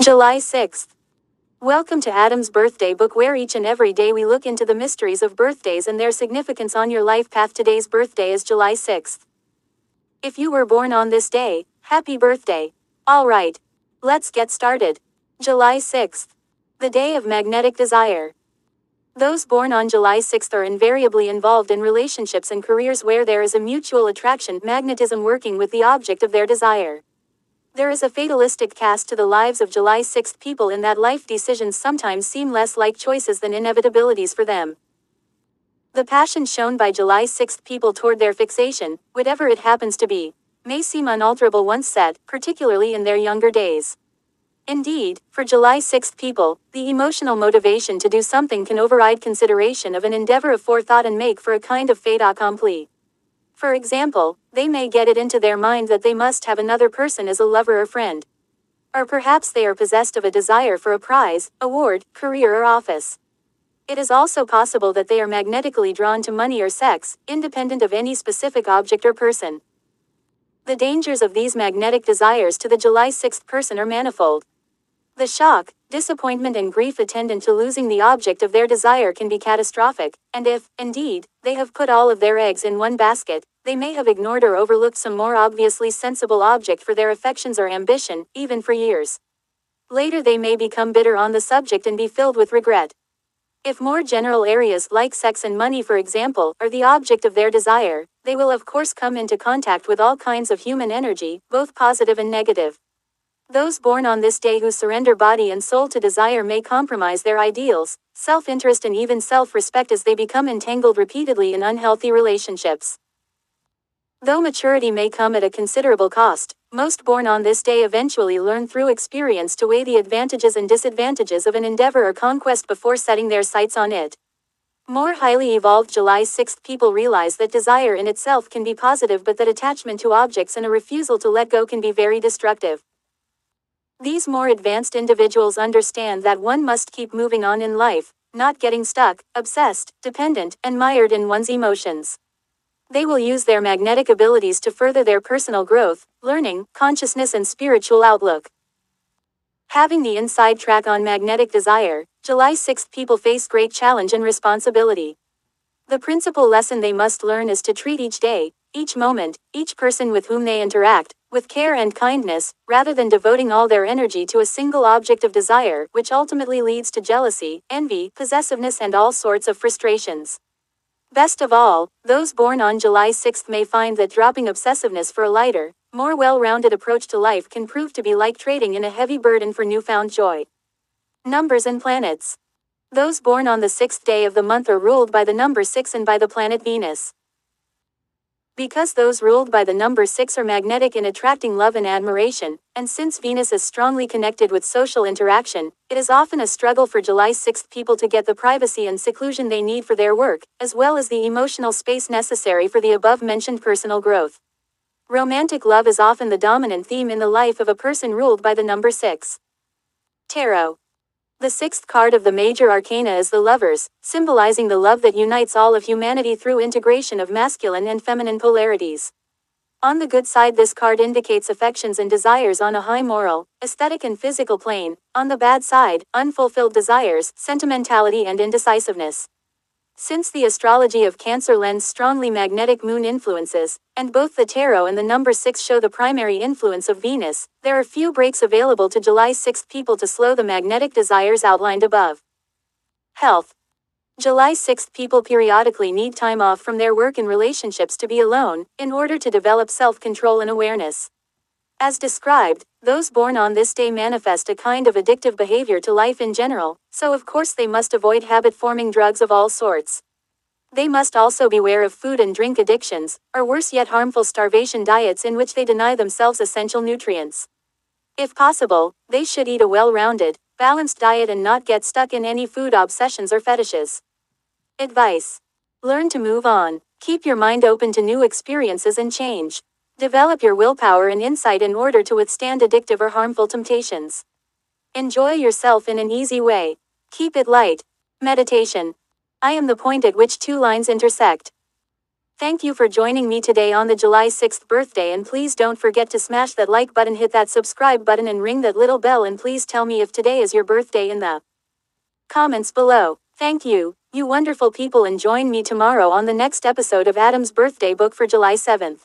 July 6th. Welcome to Adam's Birthday Book, where each and every day we look into the mysteries of birthdays and their significance on your life path. Today's birthday is July 6th. If you were born on this day, happy birthday. Alright. Let's get started. July 6th. The day of magnetic desire. Those born on July 6th are invariably involved in relationships and careers where there is a mutual attraction, magnetism working with the object of their desire. There is a fatalistic cast to the lives of July 6th people in that life decisions sometimes seem less like choices than inevitabilities for them. The passion shown by July 6th people toward their fixation, whatever it happens to be, may seem unalterable once set, particularly in their younger days. Indeed, for July 6th people, the emotional motivation to do something can override consideration of an endeavor of forethought and make for a kind of fait accompli. For example, they may get it into their mind that they must have another person as a lover or friend. Or perhaps they are possessed of a desire for a prize, award, career or office. It is also possible that they are magnetically drawn to money or sex, independent of any specific object or person. The dangers of these magnetic desires to the July 6th person are manifold. The shock, disappointment and grief attendant to losing the object of their desire can be catastrophic, and if, indeed, they have put all of their eggs in one basket, they may have ignored or overlooked some more obviously sensible object for their affections or ambition, even for years. Later they may become bitter on the subject and be filled with regret. If more general areas like sex and money, for example, are the object of their desire, they will of course come into contact with all kinds of human energy, both positive and negative. Those born on this day who surrender body and soul to desire may compromise their ideals, self-interest and even self-respect as they become entangled repeatedly in unhealthy relationships. Though maturity may come at a considerable cost, most born on this day eventually learn through experience to weigh the advantages and disadvantages of an endeavor or conquest before setting their sights on it. More highly evolved July 6th people realize that desire in itself can be positive, but that attachment to objects and a refusal to let go can be very destructive. These more advanced individuals understand that one must keep moving on in life, not getting stuck, obsessed, dependent, and mired in one's emotions. They will use their magnetic abilities to further their personal growth, learning, consciousness and spiritual outlook. Having the inside track on magnetic desire, July 6th people face great challenge and responsibility. The principal lesson they must learn is to treat each day, each moment, each person with whom they interact, with care and kindness, rather than devoting all their energy to a single object of desire, which ultimately leads to jealousy, envy, possessiveness and all sorts of frustrations. Best of all, those born on July 6th may find that dropping obsessiveness for a lighter, more well-rounded approach to life can prove to be like trading in a heavy burden for newfound joy. Numbers and planets. Those born on the 6th day of the month are ruled by the number 6 and by the planet Venus. Because those ruled by the number 6 are magnetic in attracting love and admiration, and since Venus is strongly connected with social interaction, it is often a struggle for July 6th people to get the privacy and seclusion they need for their work, as well as the emotional space necessary for the above-mentioned personal growth. Romantic love is often the dominant theme in the life of a person ruled by the number 6. Tarot. The sixth card of the major arcana is the Lovers, symbolizing the love that unites all of humanity through integration of masculine and feminine polarities. On the good side, this card indicates affections and desires on a high moral, aesthetic and physical plane. On the bad side, unfulfilled desires, sentimentality and indecisiveness. Since the astrology of Cancer lends strongly magnetic moon influences, and both the tarot and the number 6 show the primary influence of Venus, there are few breaks available to July 6th people to slow the magnetic desires outlined above. Health. July 6th people periodically need time off from their work and relationships to be alone, in order to develop self-control and awareness. As described, those born on this day manifest a kind of addictive behavior to life in general, so of course they must avoid habit-forming drugs of all sorts. They must also beware of food and drink addictions, or worse yet harmful starvation diets in which they deny themselves essential nutrients. If possible, they should eat a well-rounded, balanced diet and not get stuck in any food obsessions or fetishes. Advice. Learn to move on. Keep your mind open to new experiences and change. Develop your willpower and insight in order to withstand addictive or harmful temptations. Enjoy yourself in an easy way. Keep it light. Meditation. I am the point at which two lines intersect. Thank you for joining me today on the July 6th birthday, and please don't forget to smash that like button, hit that subscribe button, and ring that little bell, and please tell me if today is your birthday in the comments below. Thank you, you wonderful people, and join me tomorrow on the next episode of Adam's Birthday Book for July 7th.